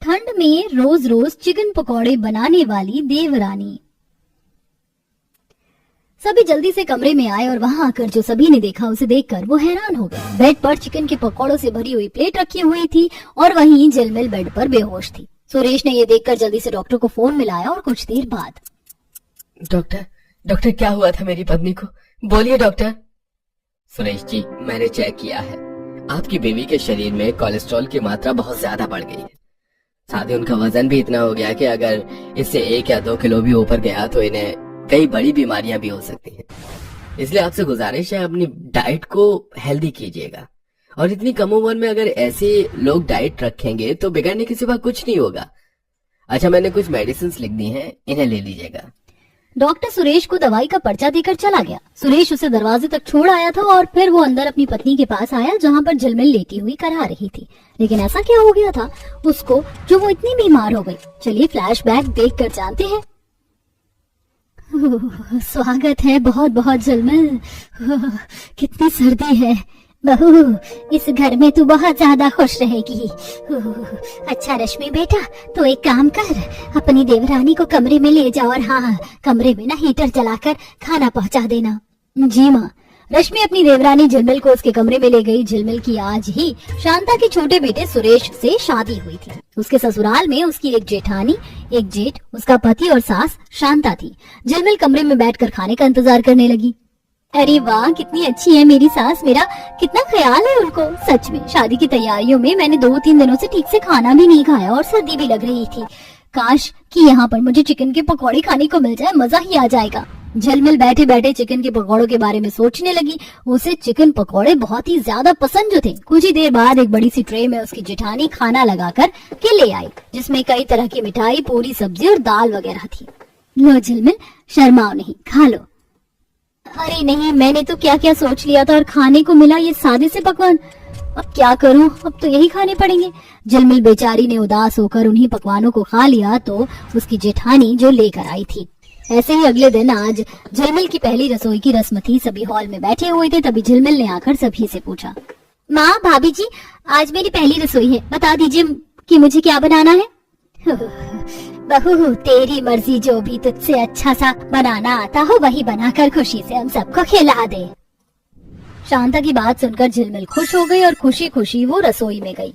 ठंड में रोज रोज चिकन पकौड़े बनाने वाली देवरानी। सभी जल्दी से कमरे में आए और वहां आकर जो सभी ने देखा उसे देखकर वो हैरान हो गए। बेड पर चिकन के पकौड़ों से भरी हुई प्लेट रखी हुई थी और वहीं झिलमिल बेड पर बेहोश थी। सुरेश ने ये देखकर जल्दी से डॉक्टर को फोन मिलाया और कुछ देर बाद, डॉक्टर क्या हुआ था मेरी पत्नी को? बोलिए डॉक्टर। सुरेश जी, मैंने चेक किया है, आपकी बीवी के शरीर में कोलेस्ट्रॉल की मात्रा बहुत ज्यादा बढ़ गई है। साथ ही उनका वजन भी इतना हो गया कि अगर इससे 1 या 2 किलो भी ऊपर गया तो इन्हें कई बड़ी बीमारियां भी हो सकती हैं। इसलिए आपसे गुजारिश है, अपनी डाइट को हेल्दी कीजिएगा। और इतनी कम उम्र में अगर ऐसे लोग डाइट रखेंगे तो बिगड़ने के सिवा कुछ नहीं होगा। अच्छा, मैंने कुछ मेडिसिन लिख दी हैं, इन्हें ले लीजिएगा। डॉक्टर सुरेश को दवाई का पर्चा देकर चला गया। सुरेश उसे दरवाजे तक छोड़ आया था और फिर वो अंदर अपनी पत्नी के पास आया जहां पर झिलमिल लेटी हुई करा रही थी। लेकिन ऐसा क्या हो गया था उसको जो वो इतनी बीमार हो गई? चलिए फ्लैशबैक देखकर जानते हैं। स्वागत है बहुत बहुत झिलमिल। कितनी सर्दी है बहू, इस घर में तू बहुत ज्यादा खुश रहेगी। अच्छा रश्मि बेटा, तो एक काम कर, अपनी देवरानी को कमरे में ले जाओ और हाँ, कमरे में ना हीटर जलाकर खाना पहुंचा देना। जी माँ। रश्मि अपनी देवरानी झिलमिल को उसके कमरे में ले गई। झिलमिल की आज ही शांता के छोटे बेटे सुरेश से शादी हुई थी। उसके ससुराल में उसकी एक जेठानी, एक जेठ, उसका पति और सास शांता थी। झिलमिल कमरे में बैठकर खाने का इंतजार करने लगी। अरे वाह, कितनी अच्छी है मेरी सास, मेरा कितना ख्याल है उनको। सच में शादी की तैयारियों में मैंने 2-3 दिनों से ठीक से खाना भी नहीं खाया और सर्दी भी लग रही थी। काश कि यहाँ पर मुझे चिकन के पकौड़े खाने को मिल जाए, मजा ही आ जाएगा। झिलमिल बैठे बैठे चिकन के पकौड़ों के बारे में सोचने लगी। उसे चिकन पकौड़े बहुत ही ज्यादा पसंद जो थे। कुछ ही देर बाद एक बड़ी सी ट्रे में उसकी जेठानी खाना लगाकर के ले आई, जिसमें कई तरह की मिठाई, पूरी, सब्जी और दाल वगैरह थी। लो झिलमिल, शर्माओ नहीं, खा लो। अरे नहीं, मैंने तो क्या क्या सोच लिया था और खाने को मिला ये सादे से पकवान। अब क्या करूं, अब तो यही खाने पड़ेंगे। झिलमिल बेचारी ने उदास होकर उन्हीं पकवानों को खा लिया तो उसकी जेठानी जो लेकर आई थी। ऐसे ही अगले दिन आज झिलमिल की पहली रसोई की रस्म थी। सभी हॉल में बैठे हुए थे। तभी झिलमिल ने आकर सभी से पूछा, माँ, भाभी जी, आज मेरी पहली रसोई है, बता दीजिए कि मुझे क्या बनाना है। बहू, तेरी मर्जी, जो भी तुझसे अच्छा सा बनाना आता हो वही बनाकर खुशी से हम सबको खिला दे। शांता की बात सुनकर झिलमिल खुश हो गई और खुशी खुशी वो रसोई में गई।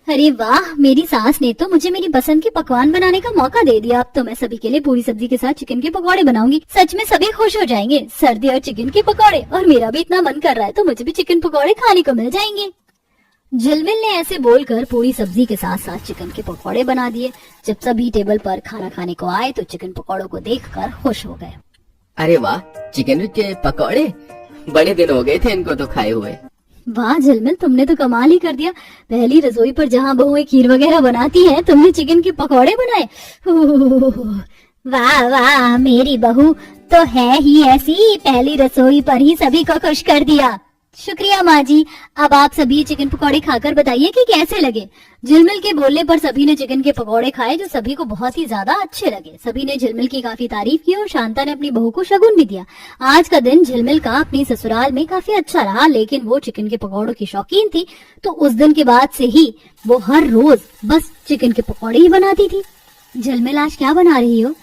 अरे वाह, मेरी सास ने तो मुझे मेरी पसंद के पकवान बनाने का मौका दे दिया। अब तो मैं सभी के लिए पूरी सब्जी के साथ चिकन के पकौड़े बनाऊंगी। सच में सभी खुश हो जाएंगे। सर्दी और चिकन के पकौड़े, और मेरा भी इतना मन कर रहा है तो मुझे भी चिकन पकौड़े खाने को मिल जाएंगे। झिलमिल ने ऐसे बोलकर पूरी सब्जी के साथ साथ चिकन के पकौड़े बना दिए। जब सभी टेबल पर खाना खाने को आए तो चिकन पकौड़ों को देखकर खुश हो गए। अरे वाह, चिकन के पकौड़े, बड़े दिन हो गए थे इनको तो खाए हुए। वाह झिलमिल, तुमने तो कमाल ही कर दिया। पहली रसोई पर जहाँ बहुएं खीर वगैरह बनाती हैं, तुमने चिकन के पकौड़े बनाए। वाह वाह, मेरी बहू तो है ही ऐसी, पहली रसोई पर ही सभी को खुश कर दिया। शुक्रिया माँ जी। अब आप सभी चिकन पकौड़े खाकर बताइए कि कैसे लगे। झिलमिल के बोलने पर सभी ने चिकन के पकौड़े खाए जो सभी को बहुत ही ज्यादा अच्छे लगे। सभी ने झिलमिल की काफी तारीफ की और शांता ने अपनी बहू को शगुन भी दिया। आज का दिन झिलमिल का अपनी ससुराल में काफी अच्छा रहा, लेकिन वो चिकन के पकौड़ों की शौकीन थी तो उस दिन के बाद से ही वो हर रोज बस चिकन के पकौड़े ही बनाती थी। झिलमिल, आज क्या बना रही हो?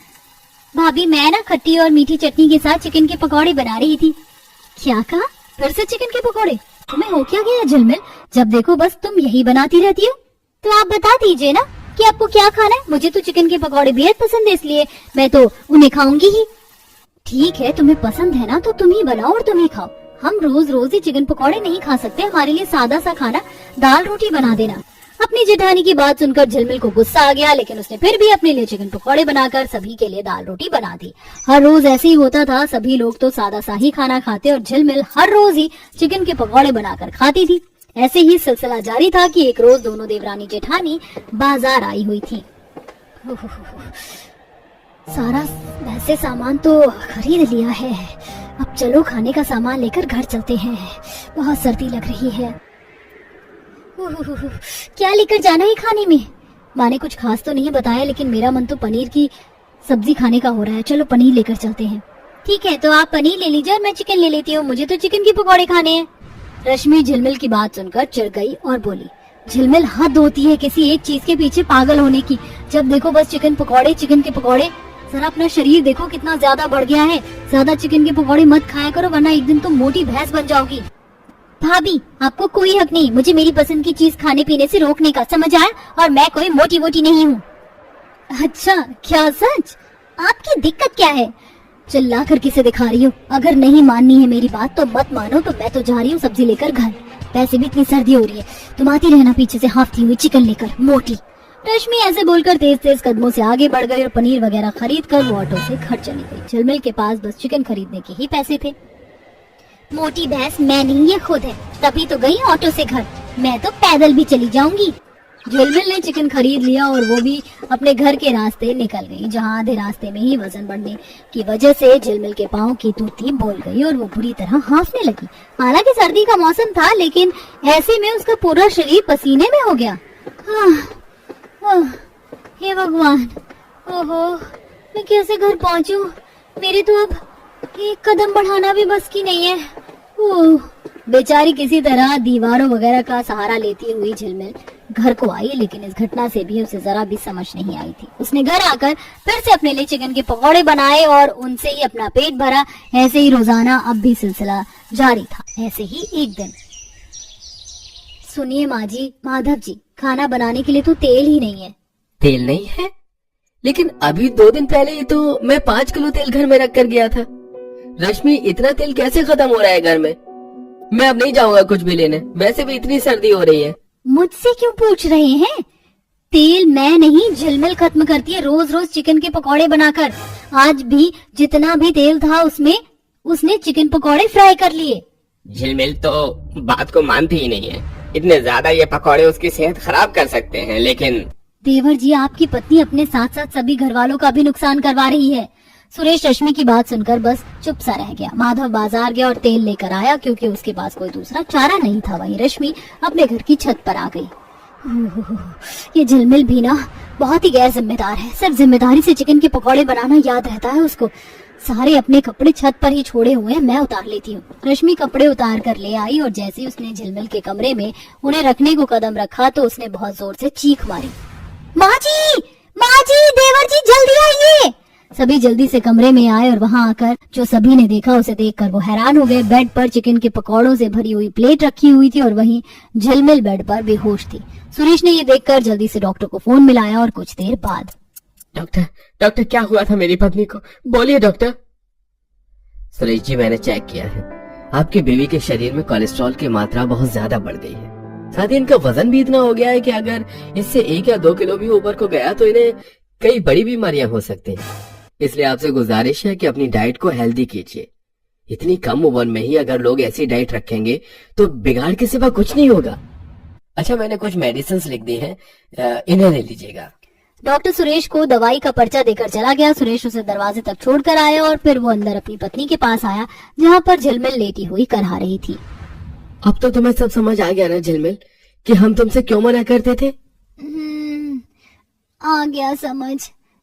भाभी, मैं ना खट्टी और मीठी चटनी के साथ चिकन के पकौड़े बना रही थी। क्या कहा? फिर से चिकन के पकौड़े? तुम्हें हो क्या गया झिलमिल, जब देखो बस तुम यही बनाती रहती हो। तो आप बता दीजिए ना कि आपको क्या खाना है। मुझे तो चिकन के पकौड़े बेहद पसंद है, इसलिए मैं तो उन्हें खाऊंगी ही। ठीक है, तुम्हें पसंद है ना तो तुम ही बनाओ और तुम ही खाओ। हम रोज रोज ही चिकन पकौड़े नहीं खा सकते। हमारे लिए सादा सा खाना, दाल रोटी बना देना। अपनी जेठानी की बात सुनकर झिलमिल को गुस्सा आ गया, लेकिन उसने फिर भी अपने लिए चिकन पकौड़े बनाकर सभी के लिए दाल रोटी बना दी। हर रोज ऐसे ही होता था। सभी लोग तो सादा सा ही खाना खाते और झिलमिल हर रोज ही चिकन के पकौड़े बनाकर खाती थी। ऐसे ही सिलसिला जारी था कि एक रोज दोनों देवरानी जेठानी बाजार आई हुई थी। सारा वैसे सामान तो खरीद लिया है, अब चलो खाने का सामान लेकर घर चलते हैं। बहुत सर्दी लग रही है। क्या लेकर जाना है खाने में? माँ ने कुछ खास तो नहीं बताया, लेकिन मेरा मन तो पनीर की सब्जी खाने का हो रहा है। चलो पनीर लेकर चलते हैं। ठीक है, तो आप पनीर ले लीजिए और मैं चिकन ले लेती हूँ। मुझे तो चिकन के पकौड़े खाने हैं। रश्मि झिलमिल की बात सुनकर चिढ़ गई और बोली, झिलमिल हद होती है किसी एक चीज के पीछे पागल होने की। जब देखो बस चिकन पकौड़े, चिकन के पकौड़े। जरा अपना शरीर देखो कितना ज्यादा बढ़ गया है। ज्यादा चिकन के पकौड़े मत खाया करो वरना एक दिन तुम मोटी भैंस बन जाओगी। भाभी, आपको कोई हक नहीं मुझे मेरी पसंद की चीज खाने पीने से रोकने का, समझ आया? और मैं कोई मोटी वोटी नहीं हूँ। अच्छा, क्या सच? आपकी दिक्कत क्या है? चिल्ला कर किसे दिखा रही हो? अगर नहीं माननी है मेरी बात तो मत मानो, तो मैं तो जा रही हूँ सब्जी लेकर घर। वैसे भी इतनी सर्दी हो रही है, तुम आती रहना पीछे से हाफती हुई चिकन लेकर, मोटी। रश्मि ऐसे बोलकर तेज तेज कदमों से आगे बढ़ गई और पनीर वगैरह खरीद कर वो ऑटो से घर चली गई। झिलमिल के पास बस चिकन खरीदने के ही पैसे थे। मोटी भैंस मैं नहीं, ये खुद है, तभी तो गई ऑटो से घर। मैं तो पैदल भी चली जाऊंगी। झिलमिल ने चिकन खरीद लिया और वो भी अपने घर के रास्ते निकल गई, जहाँ आधे रास्ते में ही वजन बढ़ने की वजह से झिलमिल के पाँव की तूती बोल गई और वो बुरी तरह हांफने लगी। हालांकि सर्दी का मौसम था, लेकिन ऐसे में उसका पूरा शरीर पसीने में हो गया। हे भगवान, ओहो, मैं कैसे घर पहुंचूं? मेरे तो अब एक कदम बढ़ाना भी बस की नहीं है। बेचारी किसी तरह दीवारों वगैरह का सहारा लेती हुई झिलमिल घर को आई, लेकिन इस घटना से भी उसे जरा भी समझ नहीं आई थी। उसने घर आकर फिर से अपने लिए चिकन के पकौड़े बनाए और उनसे ही अपना पेट भरा। ऐसे ही रोजाना अब भी सिलसिला जारी था। ऐसे ही एक दिन, सुनिए माँ जी, माधव जी, खाना बनाने के लिए तो तेल ही नहीं है। तेल नहीं है? लेकिन अभी 2 दिन पहले ही तो मैं 5 किलो तेल घर में रख कर गया था। रश्मि, इतना तेल कैसे खत्म हो रहा है घर में? मैं अब नहीं जाऊंगा कुछ भी लेने, वैसे भी इतनी सर्दी हो रही है। मुझसे क्यों पूछ रहे हैं? तेल मैं नहीं, झिलमिल खत्म करती है रोज रोज चिकन के पकौड़े बनाकर। आज भी जितना भी तेल था उसमें उसने चिकन पकौड़े फ्राई कर लिए। झिलमिल तो बात को मानती ही नहीं है। इतने ज्यादा ये पकौड़े उसकी सेहत खराब कर सकते हैं। लेकिन देवर जी, आपकी पत्नी अपने साथ साथ सभी घर वालों का भी नुकसान करवा रही है। सुरेश रश्मि की बात सुनकर बस चुप सा रह गया। माधव बाजार गया और तेल लेकर आया, क्योंकि उसके पास कोई दूसरा चारा नहीं था। वहीं रश्मि अपने घर की छत पर आ गई। ये झिलमिल भी ना बहुत ही गैर जिम्मेदार है। सिर्फ जिम्मेदारी से चिकन के पकौड़े बनाना याद रहता है उसको। सारे अपने कपड़े छत पर ही छोड़े हुए हैं, मैं उतार लेती हूँ। रश्मि कपड़े उतार कर ले आई और जैसे उसने झिलमिल के कमरे में उन्हें रखने को कदम रखा तो उसने बहुत जोर से चीख मारी। माँ जी, देवर जी, जल्दी आइए। सभी जल्दी से कमरे में आए और वहां आकर जो सभी ने देखा उसे देखकर वो हैरान हो गए। बेड पर चिकन के पकौड़ों से भरी हुई प्लेट रखी हुई थी और वहीं झिलमिल बेड पर बेहोश थी। सुरेश ने ये देखकर जल्दी से डॉक्टर को फोन मिलाया और कुछ देर बाद, डॉक्टर क्या हुआ था मेरी पत्नी को? बोलिए डॉक्टर। सुरेश जी, मैंने चेक किया है, आपकी बीवी के शरीर में कोलेस्ट्रॉल की मात्रा बहुत ज्यादा बढ़ गई है। साथ ही इनका वजन भी इतना हो गया है कि अगर इससे 1 या 2 किलो भी ऊपर को गया तो इन्हें कई बड़ी बीमारियां हो सकती हैं। इसलिए आपसे गुजारिश है कि अपनी डाइट को हेल्दी कीजिए। इतनी कम उम्र में ही अगर लोग ऐसी डाइट रखेंगे तो बिगाड़ के सिवा कुछ नहीं होगा। अच्छा, मैंने कुछ मेडिसिन लिख दी हैं, इन्हें ले लीजिएगा। डॉक्टर सुरेश को दवाई का पर्चा देकर चला गया। सुरेश उसे दरवाजे तक छोड़कर आया और फिर वो अंदर अपनी पत्नी के पास आया, जहाँ पर झिलमिल लेटी हुई करहा रही थी। अब तो तुम्हें सब समझ आ गया ना झिलमिल, कि हम तुमसे क्यों मना करते थे? आ गया समझ।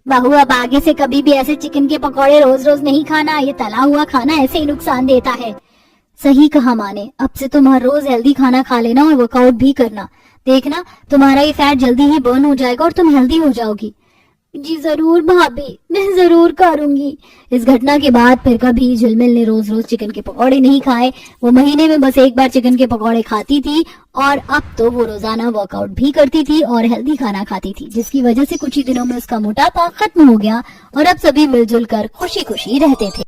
बहू, अब आगे से कभी भी ऐसे चिकन के पकौड़े रोज रोज नहीं खाना। ये तला हुआ खाना ऐसे ही नुकसान देता है। सही कहा माँ ने, अब से तुम हर रोज हेल्दी खाना खा लेना और वर्कआउट भी करना। देखना, तुम्हारा ये फैट जल्दी ही बर्न हो जाएगा और तुम हेल्दी हो जाओगी। जी जरूर भाभी, मैं जरूर करूंगी। इस घटना के बाद फिर कभी झिलमिल ने रोज रोज चिकन के पकौड़े नहीं खाए। वो महीने में बस 1 बार चिकन के पकौड़े खाती थी और अब तो वो रोजाना वर्कआउट भी करती थी और हेल्दी खाना खाती थी, जिसकी वजह से कुछ ही दिनों में उसका मोटापा खत्म हो गया और अब सभी मिलजुल कर खुशी खुशी रहते थे।